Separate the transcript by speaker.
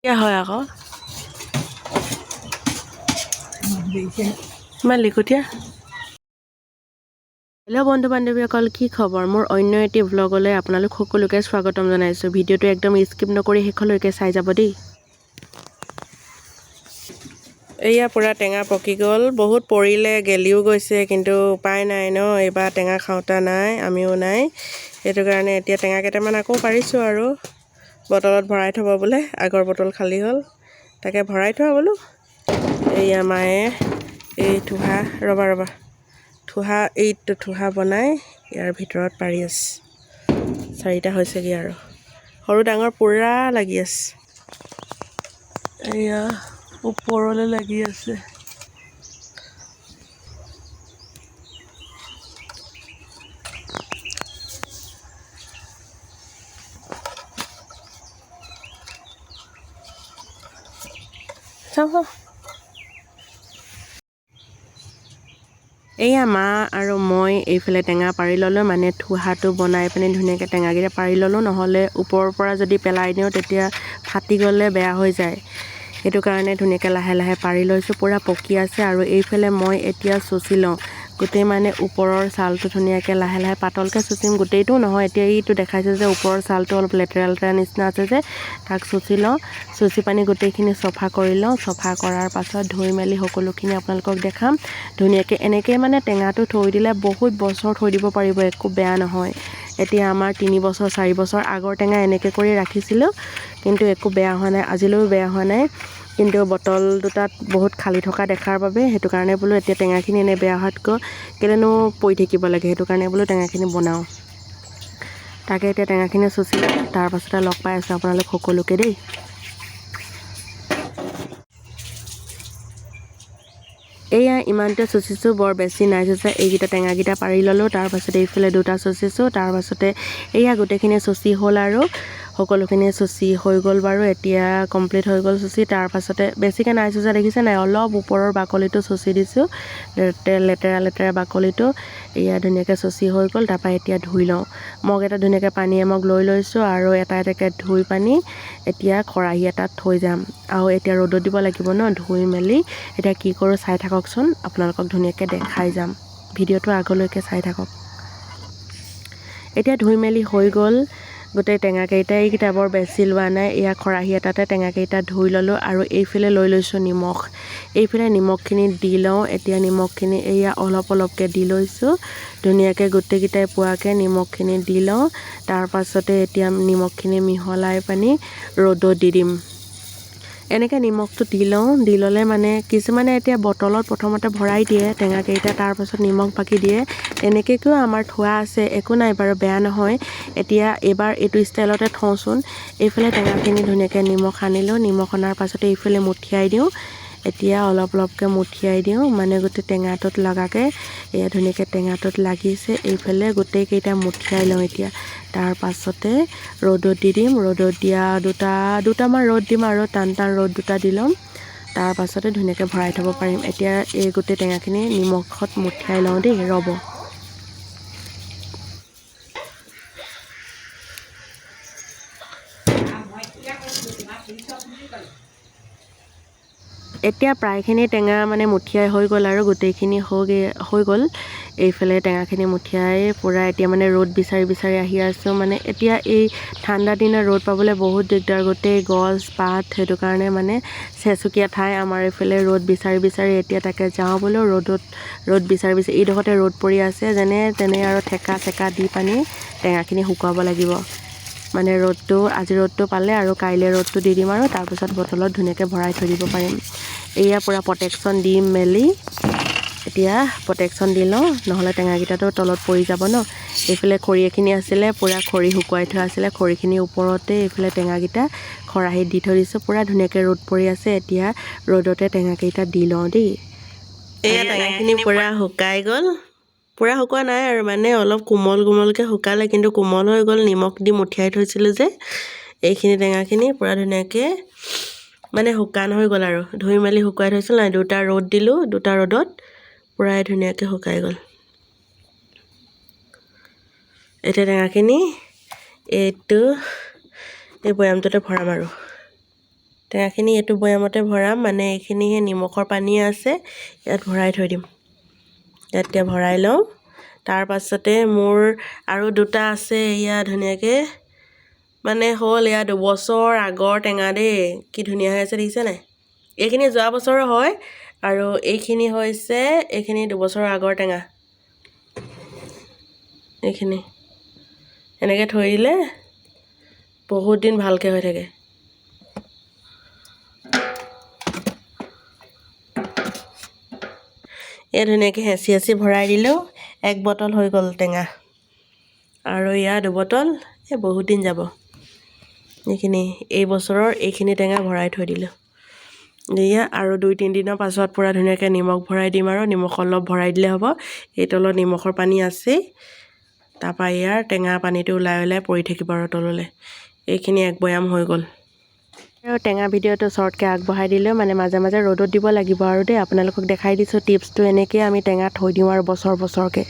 Speaker 1: क्या হয় আকৌ ইমান লিকটীয়া হেল্ল' বন্ধু বান্ধৱীসকল কি খবৰ মোৰ অন্য এটি ব্লগলৈ আপোনালোক সকলোকে স্বাগতম জনাইছোঁ ভিডিঅ'টো একদম স্কিপ নকৰি শেষলৈকে চাই যাব দেই এয়া পুৰা টেঙা পকি গ'ল বহুত পৰিলে গেলিও গৈছে কিন্তু উপায় নাই ন এবাৰ টেঙা খাওঁতা নাই আমিও নাই সেইটো কাৰণে এতিয়া টেঙা কেইটামান আকৌ পাৰিছোঁ আৰু বটলত ভৰাই থ'ব বোলে আগৰ বটল খালী হ'ল তাকে ভৰাই থোৱা বোলো এয়া মায়ে এই ৰবা থোহা এইটো থোহা বনাই ইয়াৰ ভিতৰত পাৰি আছে চাৰিটা হৈছেগৈ আৰু সৰু ডাঙৰ পুৰা লাগি আছে এয়া ওপৰলৈ লাগি আছে চাওঁ এয়া মা আৰু মই এইফালে টেঙা পাৰি ল'লোঁ মানে থোহাটো বনাই পিনি ধুনীয়াকৈ টেঙাকেইটা পাৰি ল'লোঁ নহ'লে ওপৰৰ পৰা যদি পেলাই দিওঁ তেতিয়া ফাটি গ'লে বেয়া হৈ যায় সেইটো কাৰণে ধুনীয়াকৈ লাহে লাহে পাৰি লৈছোঁ পুৰা পকি আছে আৰু এইফালে মই এতিয়া চুচি লওঁ গোটেই মানে ওপৰৰ ছালটো ধুনীয়াকৈ লাহে লাহে পাতলকৈ চুচিম গোটেইটো নহয় এতিয়া এইটো দেখাইছে যে ওপৰৰ ছালটো অলপ লেতেৰা লেতেৰা নিচিনা আছে যে তাক চুচি লওঁ চুচি পানি গোটেইখিনি চফা কৰি লওঁ চফা কৰাৰ পাছত ধুই মেলি সকলোখিনি আপোনালোকক দেখাম ধুনীয়াকৈ এনেকৈ মানে টেঙাটো থৈ দিলে বহুত বছৰ থৈ দিব পাৰিব একো বেয়া নহয় এতিয়া আমাৰ 3 বছৰ 4 বছৰ আগৰ টেঙা এনেকৈ কৰি ৰাখিছিলোঁ কিন্তু একো বেয়া হোৱা নাই আজিলৈও বেয়া হোৱা নাই কিন্তু বটল দুটাত বহুত খালী থকা দেখাৰ বাবে সেইটো কাৰণে বোলো এতিয়া টেঙাখিনি এনে বেয়া হোৱাতকৈ কেলেনো পৰি থাকিব লাগে সেইটো কাৰণে বোলো টেঙাখিনি বনাওঁ তাকে এতিয়া টেঙাখিনি চুচি তাৰপাছতে লগ পাই আছোঁ আপোনালোক সকলোকে দেই এয়া ইমানতে চুচিছোঁ বৰ বেছি নাই চুচা এইকেইটা টেঙাকেইটা পাৰি ল'লোঁ তাৰপাছতে এইফালে দুটা চুচিছোঁ তাৰপাছতে এয়া গোটেইখিনি চুচি হ'ল আৰু সকলোখিনি চুচি হৈ গ'ল বাৰু এতিয়া কমপ্লিট হৈ গ'ল চুচি তাৰপাছতে বেছিকৈ নাই চুচা দেখিছে নাই অলপ ওপৰৰ বাকলিটো চুচি দিছোঁ লেতেৰা বাকলিটো এয়া ধুনীয়াকৈ চুচি হৈ গ'ল তাৰপৰা এতিয়া ধুই লওঁ মগ এটা ধুনীয়াকৈ পানী এমগ লৈ লৈছোঁ আৰু এটা এটাকৈ ধুই পানি এতিয়া খৰাহি এটাত থৈ যাম আৰু এতিয়া ৰ'দত দিব লাগিব ন ধুই মেলি এতিয়া কি কৰোঁ চাই থাককচোন আপোনালোকক ধুনীয়াকৈ দেখাই যাম ভিডিঅ'টো আগলৈকে চাই থাকক এতিয়া ধুই মেলি হৈ গ'ল গোটেই টেঙাকেইটা এইকেইটা বৰ বেছি লোৱা নাই এয়া খৰাহি এটাতে টেঙাকেইটা ধুই ল'লোঁ আৰু এইফালে লৈ লৈছোঁ নিমখ এইফালে নিমখখিনি দি লওঁ এতিয়া নিমখখিনি এয়া অলপকৈ দি লৈছোঁ ধুনীয়াকৈ গোটেইকেইটাই পোৱাকৈ নিমখখিনি দি লওঁ তাৰপাছতে এতিয়া নিমখখিনি মিহলাই পানি ৰ'দত দি দিম এনেকৈ নিমখটো দি লওঁ দি ল'লে মানে কিছুমানে এতিয়া বটলত প্ৰথমতে ভৰাই দিয়ে টেঙাকেইটা তাৰপাছত নিমখ বাকি দিয়ে এনেকৈও আমাৰ থোৱা আছে একো নাই বাৰু বেয়া নহয় এতিয়া এইবাৰ এইটো ষ্টাইলতে থওঁচোন এইফালে টেঙাখিনি ধুনীয়াকৈ নিমখ সানিলোঁ নিমখ সনাৰ পাছতে এইফালে মুঠিয়াই দিওঁ এতিয়া অলপকৈ মুঠিয়াই দিওঁ মানে গোটেই টেঙাটোত লগাকৈ এয়া ধুনীয়াকৈ টেঙাটোত লাগিছে এইফালে গোটেইকেইটা মুঠিয়াই লওঁ এতিয়া তাৰ পাছতে ৰ'দত দি দিম ৰ'দত দিয়া দুটামান ৰ'দ দিম আৰু টান ৰ'দ দুটা দি ল'ম তাৰ পাছতে ধুনীয়াকৈ ভৰাই থ'ব পাৰিম এতিয়া এই গোটেই টেঙাখিনি নিমখত মুঠিয়াই লওঁ দেই ৰ'ব এতিয়া প্ৰায়খিনি টেঙা মানে মুঠিয়াই হৈ গ'ল আৰু গোটেইখিনি হৈ গ'ল এইফালে টেঙাখিনি মুঠিয়াই পূৰা এতিয়া মানে ৰ'দ বিচাৰি আহি আছোঁ মানে এতিয়া এই ঠাণ্ডা দিনত ৰ'দ পাবলৈ বহুত দিগদাৰ গোটেই গছ পাত সেইটো কাৰণে মানে চেচুকীয়া ঠাই আমাৰ এইফালে ৰ'দ বিচাৰি এতিয়া তাকে যাওঁ বোলো ৰ'দ বিচাৰি এইডোখৰতে ৰ'দ পৰি আছে যেনে তেনে আৰু ঠেকা দি পানি টেঙাখিনি শুকুৱাব লাগিব মানে আজি ৰ'দটো পালে আৰু কাইলৈ ৰ'দটো দি দিম আৰু তাৰপিছত বটলত ধুনীয়াকৈ ভৰাই থৈ দিব পাৰিম এয়া পূৰা প্ৰটেকশ্যন দি মেলি এতিয়া প্ৰটেকশ্যন দি লওঁ নহ'লে টেঙাকেইটাতো তলত পৰি যাব ন এইফালে খৰি এখিনি আছিলে পূৰা খৰি শুকুৱাই থোৱা আছিলে খৰিখিনিৰ ওপৰতে এইফালে টেঙাকেইটা খৰাহিত দি থৈ দিছোঁ পূৰা ধুনীয়াকৈ ৰ'দ পৰি আছে এতিয়া ৰ'দতে টেঙাকেইটা দি লওঁ দেই এয়া টেঙাখিনি পূৰা শুকাই গ'ল পূৰা শুকোৱা নাই আৰু মানে অলপ কোমলকৈ শুকালে কিন্তু কোমল হৈ গ'ল নিমখ দি মুঠিয়াই থৈছিলোঁ যে এইখিনি টেঙাখিনি পূৰা ধুনীয়াকৈ মানে শুকান হৈ গ'ল আৰু ধুই মেলি শুকুৱাই থৈছিলোঁ নাই দুটা ৰ'দ দিলোঁ দুটা ৰ'দত পূৰাই ধুনীয়াকৈ শুকাই গ'ল এতিয়া টেঙাখিনি এই বৈয়ামটোতে ভৰাম আৰু টেঙাখিনি এইটো বৈয়ামতে ভৰাম, মানে এইখিনি নিমখৰ পানী আছে, ইয়াত ভৰাই থৈ দিম। ইয়াত এতিয়া ভৰাই লওঁ। তাৰ পাছতে মোৰ আৰু দুটা আছে, এয়া ধুনীয়াকৈ মানে হ'ল এয়া 2 বছৰ আগৰ টেঙা দেই, কি ধুনীয়া হৈ আছে দেখিছে নাই। এইখিনি যোৱা বছৰৰ হয় আৰু এইখিনি হৈছে 2 বছৰৰ আগৰ টেঙা। এইখিনি এনেকৈ থৈ দিলে বহুত দিন ভালকৈ হৈ থাকে। এই ধুনীয়াকৈ হেঁচি ভৰাই দিলেও 1 বটল হৈ গ'ল টেঙা। আৰু ইয়াৰ 2 বটল বহুত দিন যাব। এইখিনি এই বছৰৰ এইখিনি টেঙা ভৰাই থৈ দিলোঁ। এয়া আৰু 2-3 দিনৰ পাছত পূৰা ধুনীয়াকৈ নিমখ ভৰাই দিম, আৰু নিমখ অলপ ভৰাই দিলে হ'ব। এই তলত নিমখৰ পানী আছেই, তাৰপৰা ইয়াৰ টেঙা পানীটো ওলাই পৰি থাকিব আৰু তললৈ। এইখিনি 1 বৈয়াম হৈ গ'ল। আৰু টেঙা ভিডিঅ'টো শ্বৰ্টকৈ আগবঢ়াই দিলেও মানে মাজে মাজে ৰ'দত দিব লাগিব আৰু দেই। আপোনালোকক দেখাই দিছোঁ টিপছটো, এনেকৈ আমি টেঙা থৈ দিওঁ আৰু বছৰকৈ।